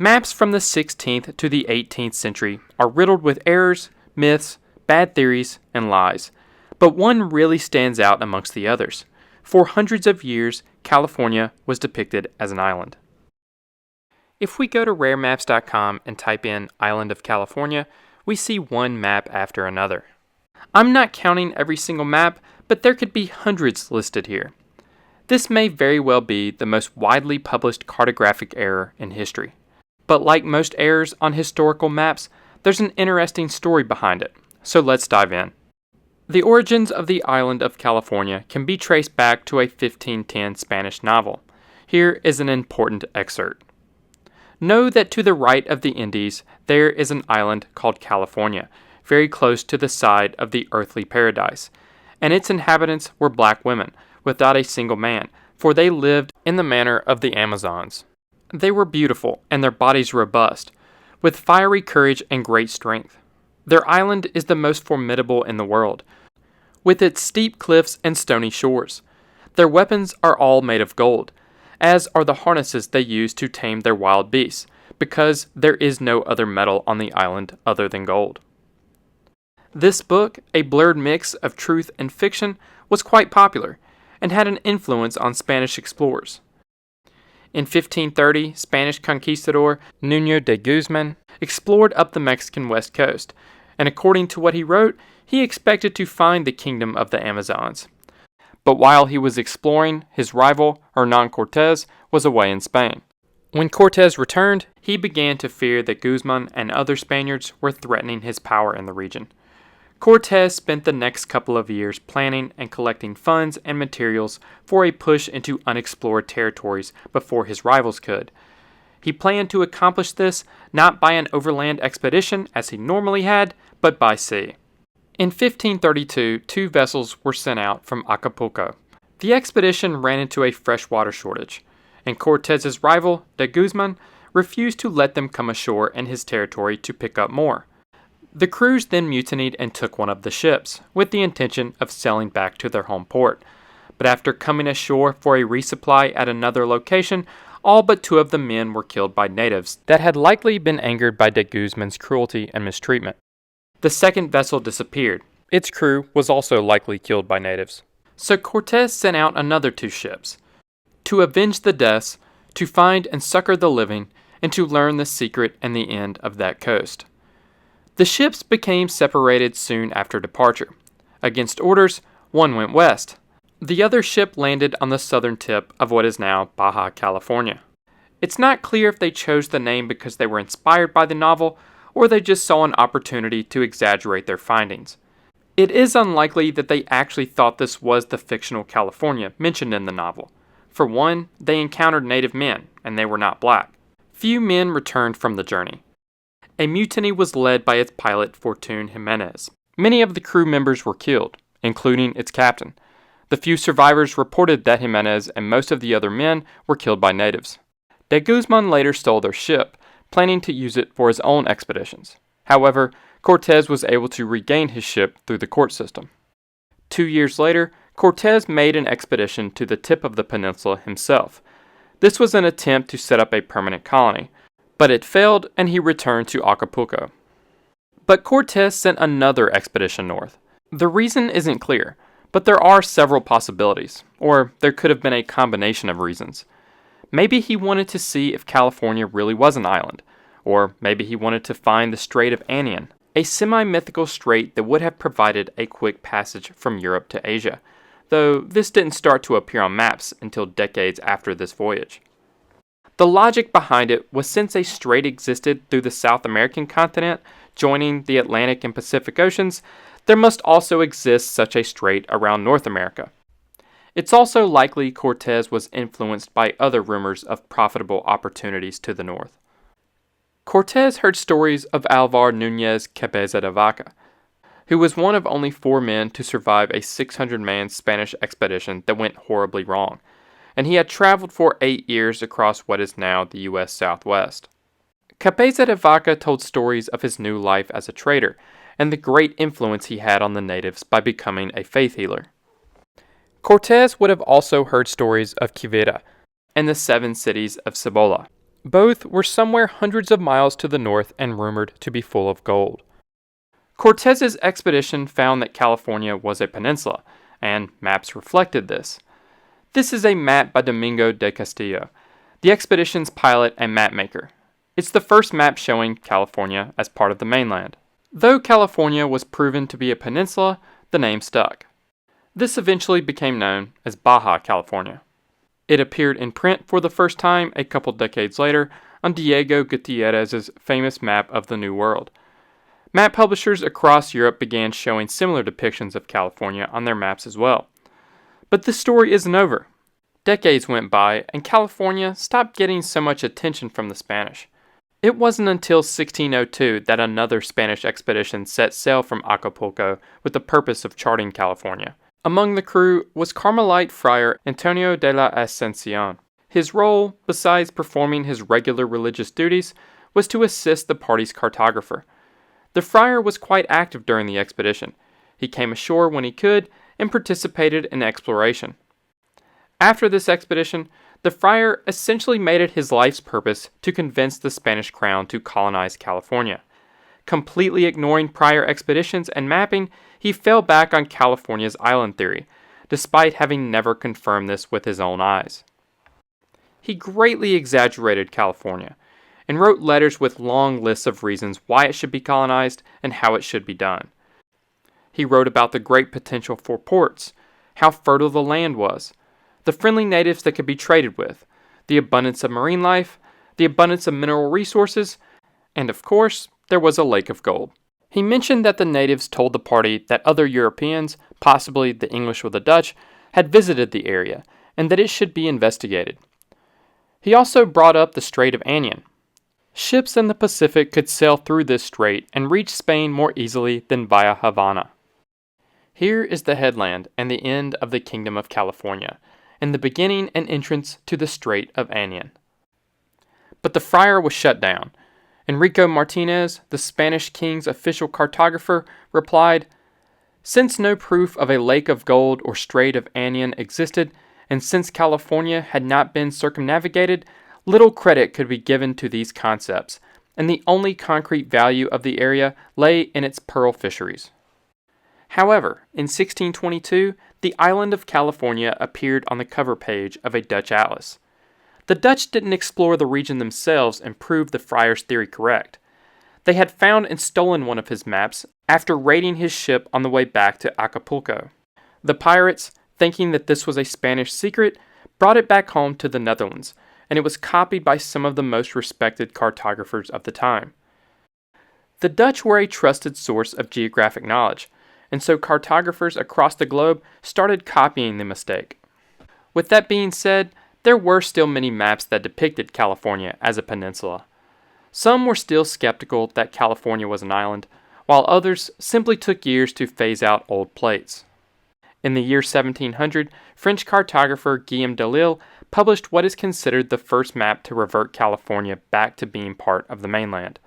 Maps from the 16th to the 18th century are riddled with errors, myths, bad theories, and lies, but one really stands out amongst the others. For hundreds of years, California was depicted as an island. If we go to raremaps.com and type in Island of California, we see one map after another. I'm not counting every single map, but there could be hundreds listed here. This may very well be the most widely published cartographic error in history. But like most errors on historical maps, there's an interesting story behind it, so let's dive in. The origins of the island of California can be traced back to a 1510 Spanish novel. Here is an important excerpt. Know that to the right of the Indies there is an island called California, very close to the side of the earthly paradise, and its inhabitants were black women, without a single man, for they lived in the manner of the Amazons. They were beautiful, and their bodies robust, with fiery courage and great strength. Their island is the most formidable in the world, with its steep cliffs and stony shores. Their weapons are all made of gold, as are the harnesses they use to tame their wild beasts, because there is no other metal on the island other than gold. This book, a blurred mix of truth and fiction, was quite popular, and had an influence on Spanish explorers. In 1530, Spanish conquistador Nuño de Guzman explored up the Mexican west coast, and according to what he wrote, he expected to find the kingdom of the Amazons. But while he was exploring, his rival, Hernán Cortez, was away in Spain. When Cortez returned, he began to fear that Guzman and other Spaniards were threatening his power in the region. Cortez spent the next couple of years planning and collecting funds and materials for a push into unexplored territories before his rivals could. He planned to accomplish this not by an overland expedition as he normally had, but by sea. In 1532, 2 vessels were sent out from Acapulco. The expedition ran into a freshwater shortage, and Cortez's rival, de Guzman, refused to let them come ashore in his territory to pick up more. The crews then mutinied and took one of the ships, with the intention of sailing back to their home port. But after coming ashore for a resupply at another location, all but 2 of the men were killed by natives that had likely been angered by de Guzman's cruelty and mistreatment. The second vessel disappeared. Its crew was also likely killed by natives. So Cortez sent out another 2 ships, to avenge the deaths, to find and succor the living, and to learn the secret and the end of that coast. The ships became separated soon after departure. Against orders, one went west. The other ship landed on the southern tip of what is now Baja California. It's not clear if they chose the name because they were inspired by the novel, or they just saw an opportunity to exaggerate their findings. It is unlikely that they actually thought this was the fictional California mentioned in the novel. For one, they encountered native men, and they were not black. Few men returned from the journey. A mutiny was led by its pilot Fortune Jimenez. Many of the crew members were killed, including its captain. The few survivors reported that Jimenez and most of the other men were killed by natives. De Guzman later stole their ship, planning to use it for his own expeditions. However, Cortez was able to regain his ship through the court system. 2 years later, Cortez made an expedition to the tip of the peninsula himself. This was an attempt to set up a permanent colony, but it failed and he returned to Acapulco. But Cortez sent another expedition north. The reason isn't clear, but there are several possibilities, or there could have been a combination of reasons. Maybe he wanted to see if California really was an island, or maybe he wanted to find the Strait of Anian, a semi-mythical strait that would have provided a quick passage from Europe to Asia, though this didn't start to appear on maps until decades after this voyage. The logic behind it was since a strait existed through the South American continent, joining the Atlantic and Pacific Oceans, there must also exist such a strait around North America. It's also likely Cortez was influenced by other rumors of profitable opportunities to the north. Cortez heard stories of Alvar Núñez Cabeza de Vaca, who was one of only 4 men to survive a 600-man Spanish expedition that went horribly wrong, and he had traveled for 8 years across what is now the U.S. Southwest. Cabeza de Vaca told stories of his new life as a trader and the great influence he had on the natives by becoming a faith healer. Cortez would have also heard stories of Quivira and the 7 cities of Cibola. Both were somewhere hundreds of miles to the north and rumored to be full of gold. Cortez's expedition found that California was a peninsula, and maps reflected this. This is a map by Domingo de Castillo, the expedition's pilot and mapmaker. It's the first map showing California as part of the mainland. Though California was proven to be a peninsula, the name stuck. This eventually became known as Baja California. It appeared in print for the first time a couple decades later on Diego Gutierrez's famous map of the New World. Map publishers across Europe began showing similar depictions of California on their maps as well. But this story isn't over. Decades went by, and California stopped getting so much attention from the Spanish. It wasn't until 1602 that another Spanish expedition set sail from Acapulco with the purpose of charting California. Among the crew was Carmelite friar Antonio de la Ascensión. His role, besides performing his regular religious duties, was to assist the party's cartographer. The friar was quite active during the expedition. He came ashore when he could and participated in exploration. After this expedition, the friar essentially made it his life's purpose to convince the Spanish crown to colonize California. Completely ignoring prior expeditions and mapping, he fell back on California's island theory, despite having never confirmed this with his own eyes. He greatly exaggerated California, and wrote letters with long lists of reasons why it should be colonized and how it should be done. He wrote about the great potential for ports, how fertile the land was, the friendly natives that could be traded with, the abundance of marine life, the abundance of mineral resources, and of course, there was a lake of gold. He mentioned that the natives told the party that other Europeans, possibly the English or the Dutch, had visited the area, and that it should be investigated. He also brought up the Strait of Anian. Ships in the Pacific could sail through this strait and reach Spain more easily than via Havana. Here is the headland and the end of the Kingdom of California, and the beginning and entrance to the Strait of Anian. But the friar was shut down. Enrico Martinez, the Spanish king's official cartographer, replied, "Since no proof of a lake of gold or Strait of Anian existed, and since California had not been circumnavigated, little credit could be given to these concepts, and the only concrete value of the area lay in its pearl fisheries." However, in 1622, the island of California appeared on the cover page of a Dutch atlas. The Dutch didn't explore the region themselves and prove the friar's theory correct. They had found and stolen one of his maps after raiding his ship on the way back to Acapulco. The pirates, thinking that this was a Spanish secret, brought it back home to the Netherlands, and it was copied by some of the most respected cartographers of the time. The Dutch were a trusted source of geographic knowledge, and so cartographers across the globe started copying the mistake. With that being said, there were still many maps that depicted California as a peninsula. Some were still skeptical that California was an island, while others simply took years to phase out old plates. In the year 1700, French cartographer Guillaume Delisle published what is considered the first map to revert California back to being part of the mainland.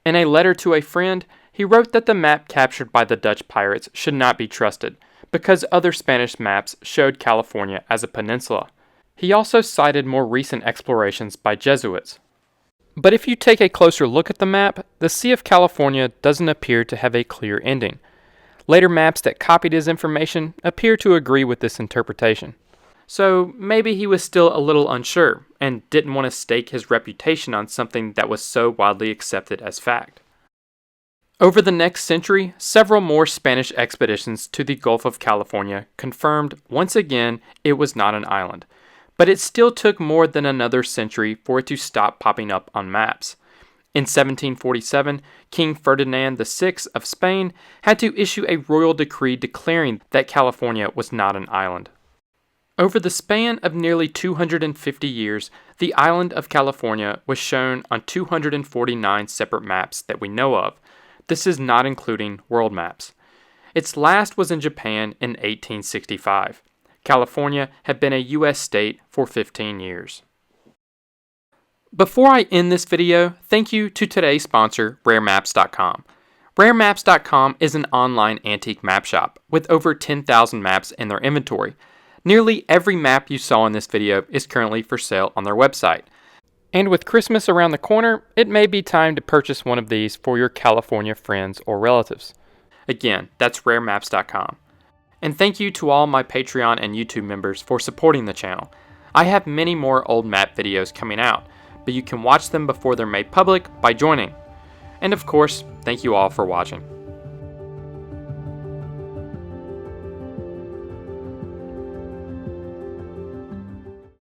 In a letter to a friend, he wrote that the map captured by the Dutch pirates should not be trusted, because other Spanish maps showed California as a peninsula. He also cited more recent explorations by Jesuits. But if you take a closer look at the map, the Sea of California doesn't appear to have a clear ending. Later maps that copied his information appear to agree with this interpretation. So maybe he was still a little unsure and didn't want to stake his reputation on something that was so widely accepted as fact. Over the next century, several more Spanish expeditions to the Gulf of California confirmed once again it was not an island, but it still took more than another century for it to stop popping up on maps. In 1747, King Ferdinand VI of Spain had to issue a royal decree declaring that California was not an island. Over the span of nearly 250 years, the island of California was shown on 249 separate maps that we know of. This is not including world maps. Its last was in Japan in 1865. California had been a U.S. state for 15 years. Before I end this video, thank you to today's sponsor, RareMaps.com. RareMaps.com is an online antique map shop with over 10,000 maps in their inventory. Nearly every map you saw in this video is currently for sale on their website. And with Christmas around the corner, it may be time to purchase one of these for your California friends or relatives. Again, that's raremaps.com. And thank you to all my Patreon and YouTube members for supporting the channel. I have many more old map videos coming out, but you can watch them before they're made public by joining. And of course, thank you all for watching.